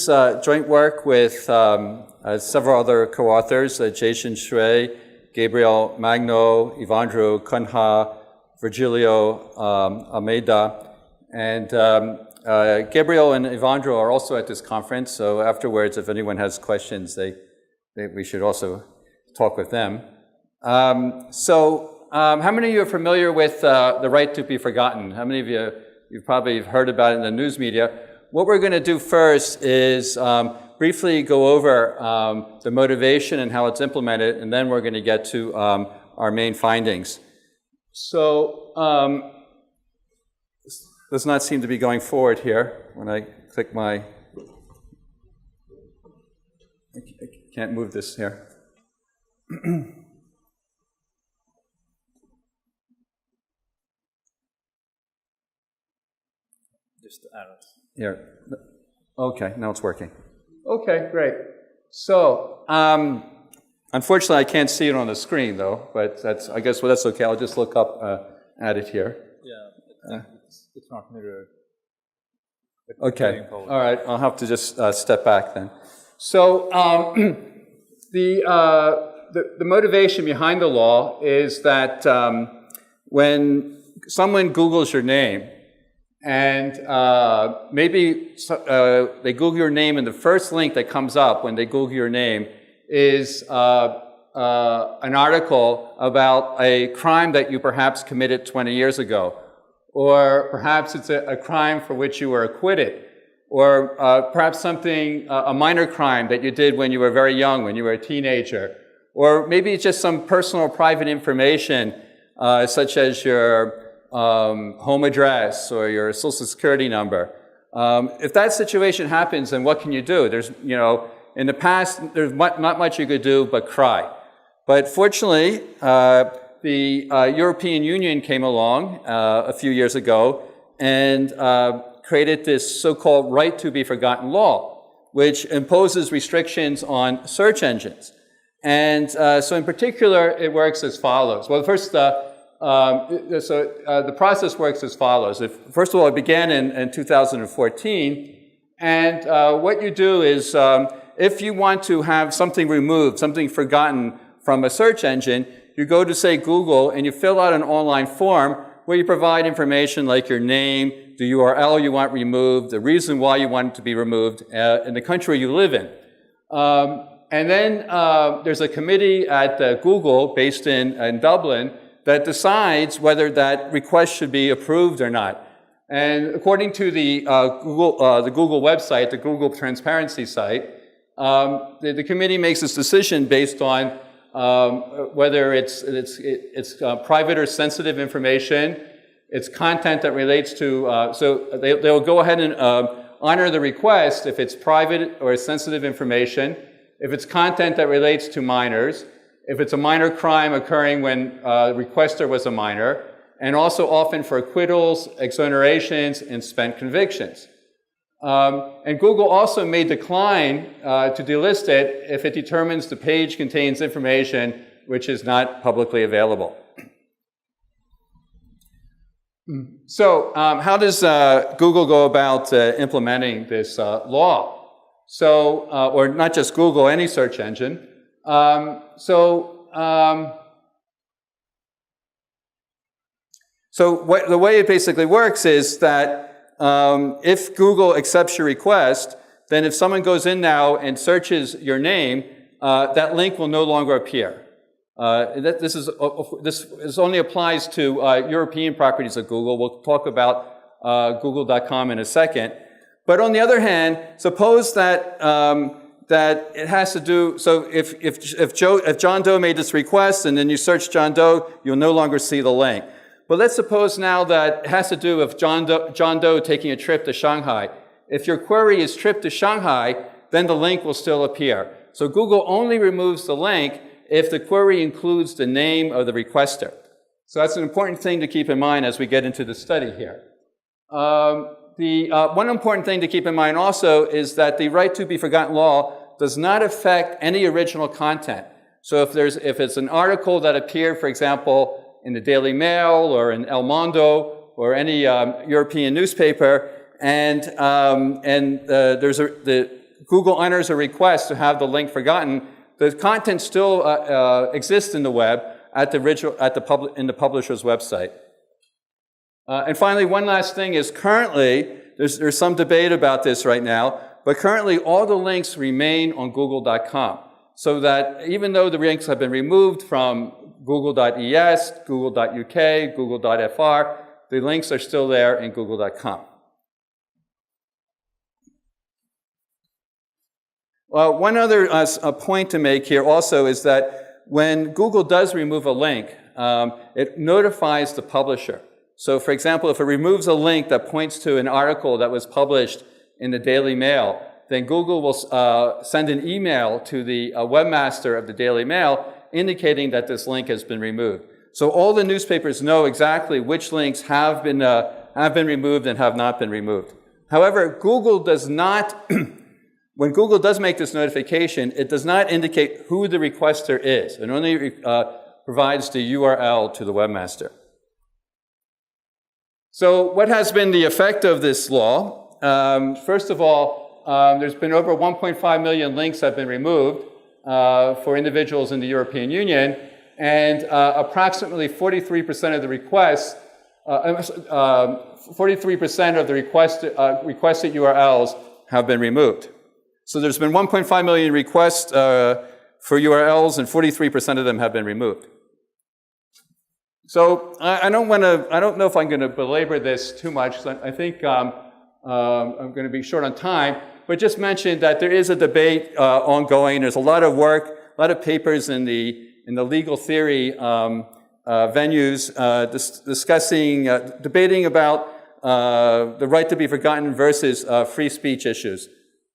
Joint work with several other co-authors, Jason Shrey, Gabriel Magno, Ivandro Cunha, Virgilio Almeida, and Gabriel and Ivandro are also at this conference, so afterwards, if anyone has questions, we should also talk with them. How many of you are familiar with the right to be forgotten? How many of you've probably heard about it in the news media? What we're going to do first is briefly go over the motivation and how it's implemented, and then we're going to get to our main findings. So this does not seem to be going forward here when I click my... I can't move this here. Just arrows. Here. Okay, now it's working. Okay, great. So, unfortunately, I can't see it on the screen, though, but I guess that's okay. I'll just look up at it here. Yeah, it's not mirrored. Okay, all right. I'll have to just step back then. So, the motivation behind the law is that when someone Googles your name, and maybe they Google your name, and the first link that comes up when they Google your name is an article about a crime that you perhaps committed 20 years ago. Or perhaps it's a crime for which you were acquitted. Or perhaps something, a minor crime that you did when you were very young, when you were a teenager. Or maybe it's just some personal private information, such as your home address or your social security number. If that situation happens, then what can you do? There's, in the past, there's not much you could do but cry. But fortunately, the European Union came along a few years ago and created this so-called right to be forgotten law, which imposes restrictions on search engines. And so in particular, it works as follows. Well, first, the process works as follows. First of all, it began in 2014, and what you do is, if you want to have something removed, something forgotten from a search engine, you go to, say, Google, and you fill out an online form where you provide information like your name, the URL you want removed, the reason why you want it to be removed, and the country you live in. And then there's a committee at Google based in Dublin that decides whether that request should be approved or not. And according to the Google website, the Google transparency site, the committee makes this decision based on whether it's private or sensitive information, it's content that relates to, so they'll go ahead and honor the request if it's private or sensitive information, if it's content that relates to minors, if it's a minor crime occurring when the requester was a minor, and also often for acquittals, exonerations, and spent convictions. And Google also may decline to delist it if it determines the page contains information which is not publicly available. So how does Google go about implementing this law? So, or not just Google, any search engine. The way it basically works is that if Google accepts your request, then if someone goes in now and searches your name, that link will no longer appear. This only applies to European properties of Google. We'll talk about Google.com in a second. But on the other hand, suppose that that it has to do, so if John Doe made this request and then you search John Doe, you'll no longer see the link. But let's suppose now that it has to do with John Doe taking a trip to Shanghai. If your query is trip to Shanghai, then the link will still appear. So Google only removes the link if the query includes the name of the requester. So that's an important thing to keep in mind as we get into the study here. One important thing to keep in mind also is that the right to be forgotten law does not affect any original content. So if it's an article that appeared, for example, in the Daily Mail or in El Mundo or any European newspaper, and the Google honors a request to have the link forgotten, the content still exists in the web at the in the publisher's website. And finally, one last thing is currently, there's some debate about this right now, but currently all the links remain on google.com. So that even though the links have been removed from google.es, google.uk, google.fr, the links are still there in google.com. One other point to make here also is that when Google does remove a link, it notifies the publisher. So for example, if it removes a link that points to an article that was published in the Daily Mail, then Google will send an email to the webmaster of the Daily Mail indicating that this link has been removed. So all the newspapers know exactly which links have been removed and have not been removed. However, Google does not, when Google does make this notification, it does not indicate who the requester is. It only provides the URL to the webmaster. So what has been the effect of this law? First of all, there's been over 1.5 million links that have been removed for individuals in the European Union, and approximately 43% of the requests, 43% of the requested URLs have been removed. So there's been 1.5 million requests for URLs, and 43% of them have been removed. So I don't know if I'm going to belabor this too much. I think I'm going to be short on time, but just mention that there is a debate ongoing. There's a lot of work, a lot of papers in the legal theory venues discussing, debating about the right to be forgotten versus free speech issues.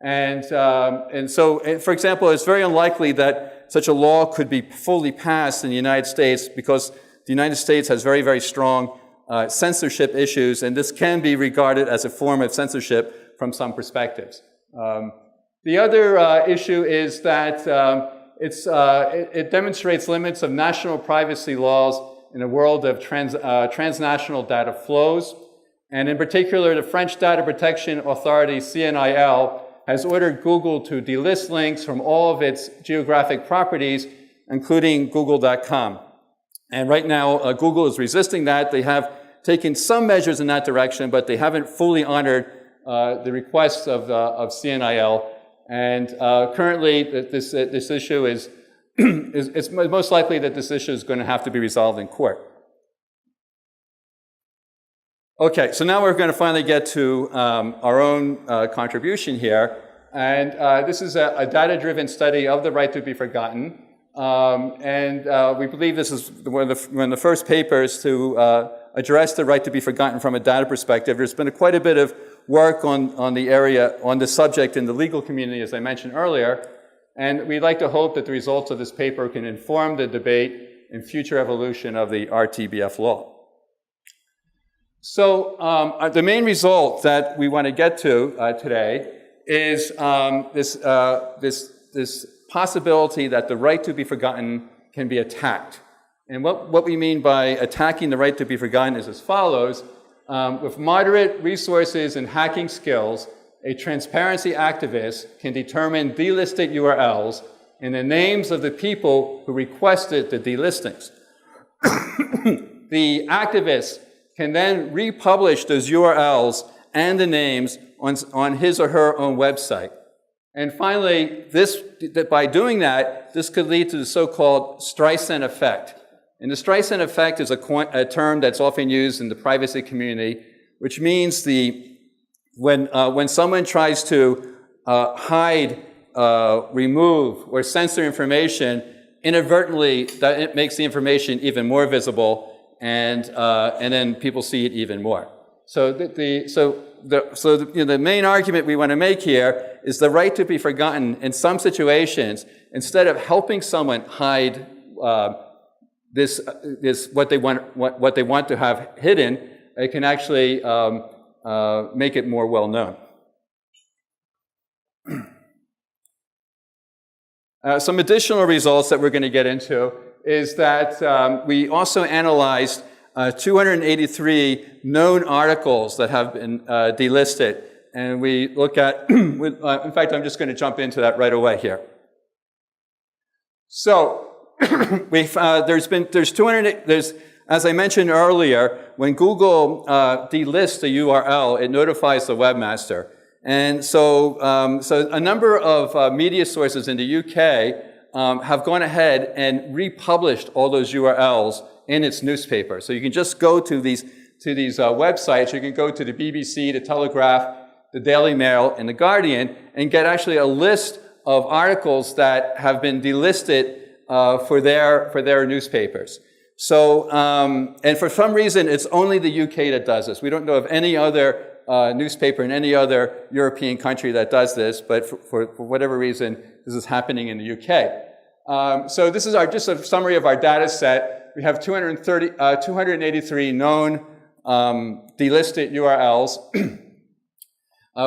And so, for example, it's very unlikely that such a law could be fully passed in the United States because the United States has very, very strong censorship issues, and this can be regarded as a form of censorship from some perspectives. The other issue is that it demonstrates limits of national privacy laws in a world of transnational data flows. And in particular, the French Data Protection Authority, CNIL, has ordered Google to delist links from all of its geographic properties, including google.com. And right now, Google is resisting that. They have taken some measures in that direction, but they haven't fully honored the requests of CNIL. And currently, this issue is, it's most likely that this issue is going to have to be resolved in court. Okay, so now we're going to finally get to our own contribution here. And this is a data-driven study of the right to be forgotten. We believe this is one of the first papers to address the right to be forgotten from a data perspective. There's been quite a bit of work on the subject in the legal community, as I mentioned earlier. And we'd like to hope that the results of this paper can inform the debate and future evolution of the RTBF law. So the main result that we want to get to today is this possibility that the right to be forgotten can be attacked. And what we mean by attacking the right to be forgotten is as follows. With moderate resources and hacking skills, a transparency activist can determine delisted URLs and the names of the people who requested the delistings. The activist can then republish those URLs and the names on his or her own website. And finally, by doing that, this could lead to the so-called Streisand Effect. And the Streisand Effect is a term that's often used in the privacy community, which means when someone tries to hide, remove, or censor information, inadvertently, that it makes the information even more visible, and then people see it even more. So the main argument we want to make here is the right to be forgotten in some situations, instead of helping someone hide what they want to have hidden, it can actually make it more well known. Some additional results that we're going to get into is that we also analyzed 283 known articles that have been delisted. and we look at, in fact, I'm just going to jump into that right away here. So, as I mentioned earlier, when Google delists a URL, it notifies the webmaster. And so, a number of media sources in the UK have gone ahead and republished all those URLs in its newspaper. So you can just go to these websites. You can go to the BBC, the Telegraph, the Daily Mail, and the Guardian, and get actually a list of articles that have been delisted for their newspapers. So, and for some reason, it's only the UK that does this. We don't know of any other newspaper in any other European country that does this, but for whatever reason, this is happening in the UK. So this is just a summary of our data set. We have 283 known delisted URLs.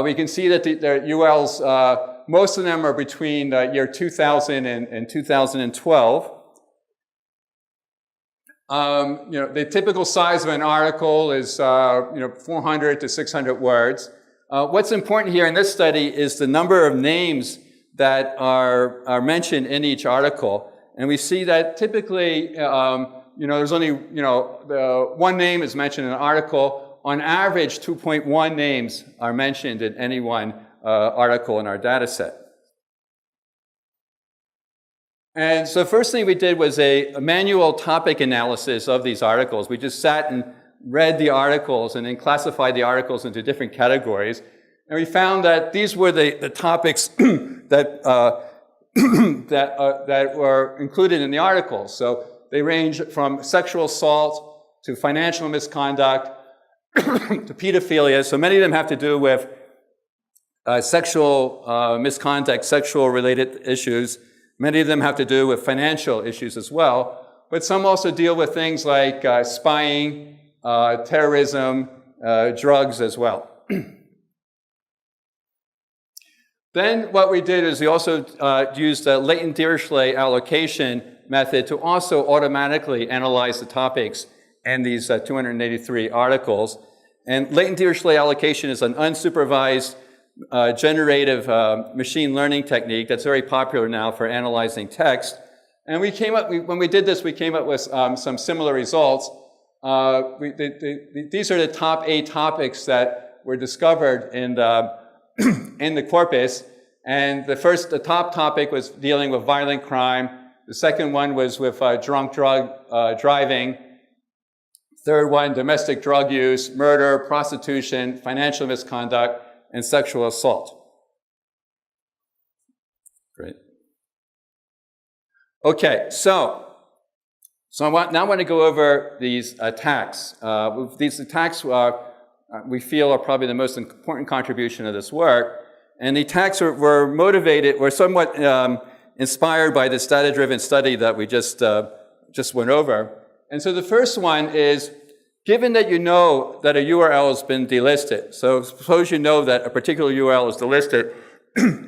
We can see that the URLs, most of them are between year 2000 and 2012. The typical size of an article is 400 to 600 words. What's important here in this study is the number of names that are mentioned in each article, and we see that typically, there's only one name is mentioned in an article. On average, 2.1 names are mentioned in any one article in our data set. And so the first thing we did was a manual topic analysis of these articles. We just sat and read the articles and then classified the articles into different categories. And we found that these were the topics that were included in the articles. So they range from sexual assault to financial misconduct to pedophilia. So many of them have to do with sexual misconduct, sexual related issues. Many of them have to do with financial issues as well. But some also deal with things like spying, terrorism, drugs as well. Then what we did is we also used a latent Dirichlet allocation method to also automatically analyze the topics in these 283 articles. And latent Dirichlet allocation is an unsupervised generative machine learning technique that's very popular now for analyzing text. And we came up, when we did this, we came up with some similar results. These are the top 8 topics that were discovered in the corpus. And the top topic was dealing with violent crime. The second one was with drunk driving. Third one, domestic drug use, murder, prostitution, financial misconduct, and sexual assault. Great. Okay, so I want to go over these attacks. These attacks we feel are probably the most important contribution of this work. And the attacks were motivated, were somewhat inspired by this data-driven study that we just went over. And so the first one is, given that you know that a URL has been delisted, so suppose you know that a particular URL is delisted,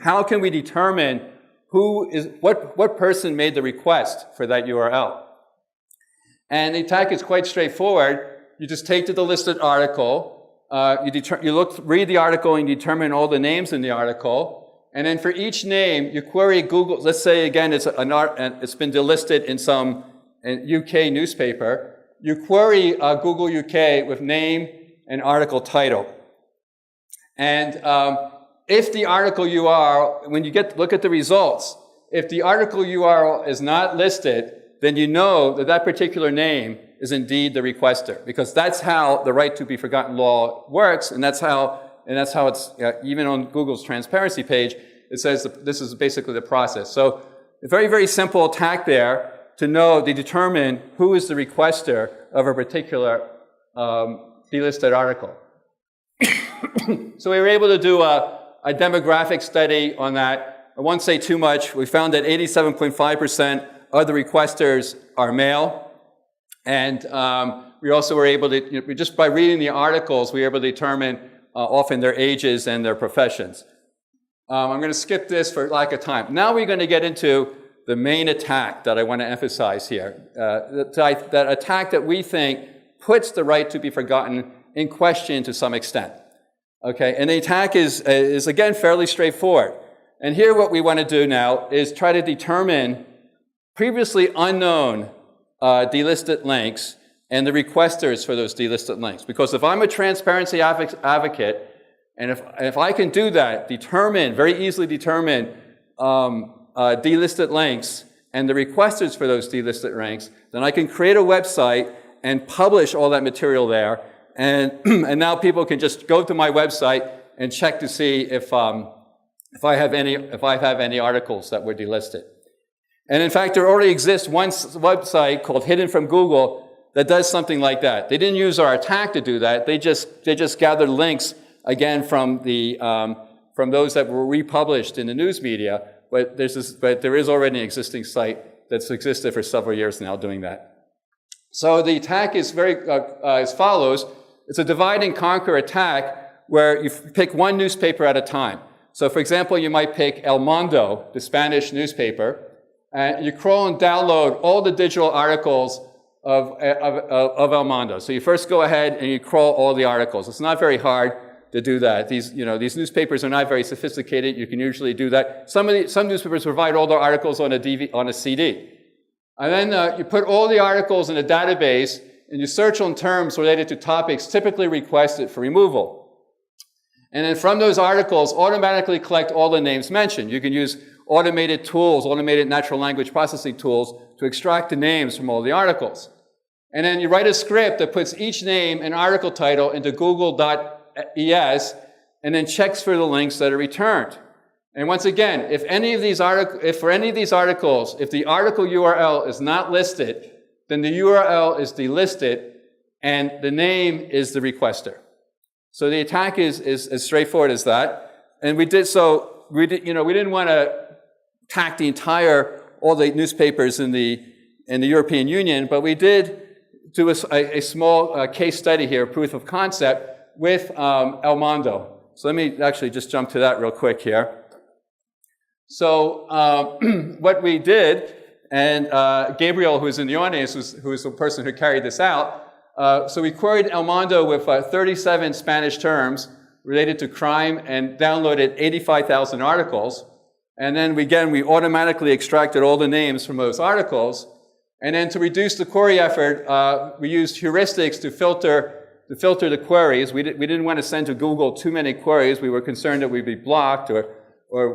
how can we determine what person made the request for that URL? And the attack is quite straightforward. You just take the delisted article, read the article and determine all the names in the article, and then for each name, you query Google. Let's say again it's been delisted in some UK newspaper. You query Google UK with name and article title. And if the article URL, when you look at the results, if the article URL is not listed, then you know that that particular name is indeed the requester, because that's how the right to be forgotten law works, and that's how it's even on Google's transparency page. It says that this is basically the process. So a very, very simple attack there to determine who is the requester of a particular delisted article. So we were able to do a demographic study on that. I won't say too much. We found that 87.5% of the requesters are male. And we also were able to, just by reading the articles, we were able to determine often their ages and their professions. I'm going to skip this for lack of time. Now we're going to get into the main attack that I want to emphasize here. That attack that we think puts the right to be forgotten in question to some extent. Okay, and the attack is again fairly straightforward. And here what we want to do now is try to determine previously unknown delisted links and the requesters for those delisted links. Because if I'm a transparency advocate, and if I can do that, very easily determine delisted links and the requesters for those delisted links, then I can create a website and publish all that material there. And now people can just go to my website and check to see if I have any articles that were delisted. And in fact, there already exists one website called Hidden from Google that does something like that. They didn't use our attack to do that. They just gathered links again from those that were republished in the news media. But there is already an existing site that's existed for several years now doing that. So the attack is as follows. It's a divide and conquer attack where you pick one newspaper at a time. So for example, you might pick El Mundo, the Spanish newspaper, and you crawl and download all the digital articles of El Mundo. So you first go ahead and you crawl all the articles. It's not very hard to do that. These newspapers are not very sophisticated. You can usually do that. Some newspapers provide all their articles on a CD. And then you put all the articles in a database and you search on terms related to topics typically requested for removal. And then from those articles, automatically collect all the names mentioned. You can use automated tools, automated natural language processing tools to extract the names from all the articles. And then you write a script that puts each name and article title into google.es and then checks for the links that are returned. And once again, if for any of these articles, if the article URL is not listed, then the URL is delisted and the name is the requester. So the attack is as straightforward as that. And we didn't want to attack all the newspapers in the European Union, but we did do a small case study here, proof of concept, with El Mundo. So let me actually just jump to that real quick here. So what we did, and Gabriel, who's in the audience, who is the person who carried this out, so we queried El Mundo with 37 Spanish terms related to crime and downloaded 85,000 articles. And then we automatically extracted all the names from those articles. And then to reduce the query effort, we used heuristics to filter the queries. We didn't want to send to Google too many queries. We were concerned that we'd be blocked, or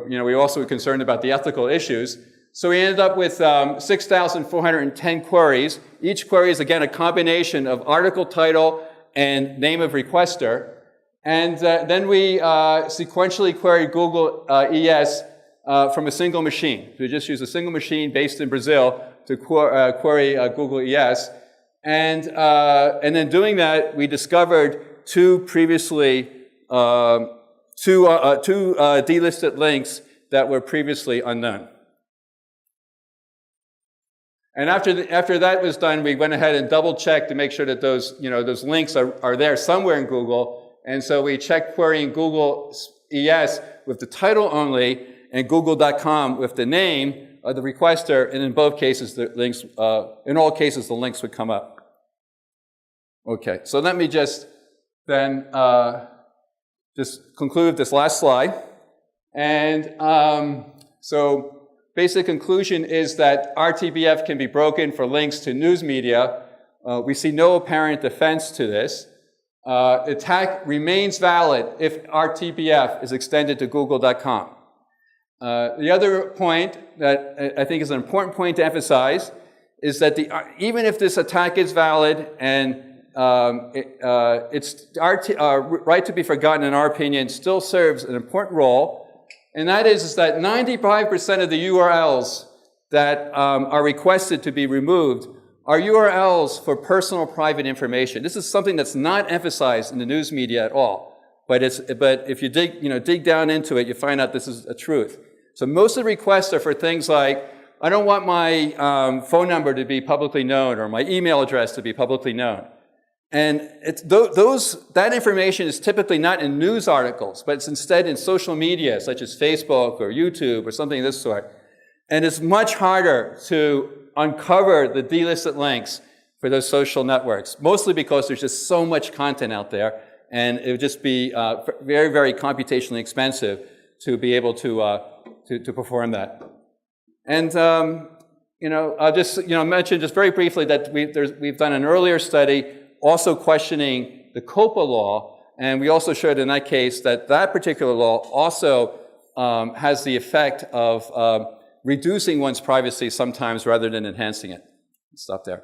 we also were concerned about the ethical issues. So we ended up with 6,410 queries. Each query is, again, a combination of article title and name of requester. And then we sequentially queried Google ES from a single machine. We just used a single machine based in Brazil to query Google ES. And then doing that, we discovered two delisted links that were previously unknown. And after that was done, we went ahead and double-checked to make sure that those links are there somewhere in Google. And so we checked querying Google ES with the title only and Google.com with the name of the requester. And in both cases, in all cases, the links would come up. Okay, so let me just then just conclude this last slide. And so basic conclusion is that RTBF can be broken for links to news media. We see no apparent defense to this. Attack remains valid if RTBF is extended to google.com. The other point that I think is an important point to emphasize is that even if this attack is valid and its right to be forgotten, in our opinion, still serves an important role. And that is that 95% of the URLs that are requested to be removed are URLs for personal private information. This is something that's not emphasized in the news media at all. But if you dig down into it, you find out this is a truth. So most of the requests are for things like, I don't want my phone number to be publicly known or my email address to be publicly known. And that information is typically not in news articles, but it's instead in social media, such as Facebook or YouTube or something of this sort. And it's much harder to uncover the delisted links for those social networks, mostly because there's just so much content out there. and it would just be very, very computationally expensive to be able to perform that. And I'll just mention just very briefly that we've done an earlier study also questioning the COPA law, and we also showed in that case that that particular law also has the effect of reducing one's privacy sometimes rather than enhancing it. Stop there.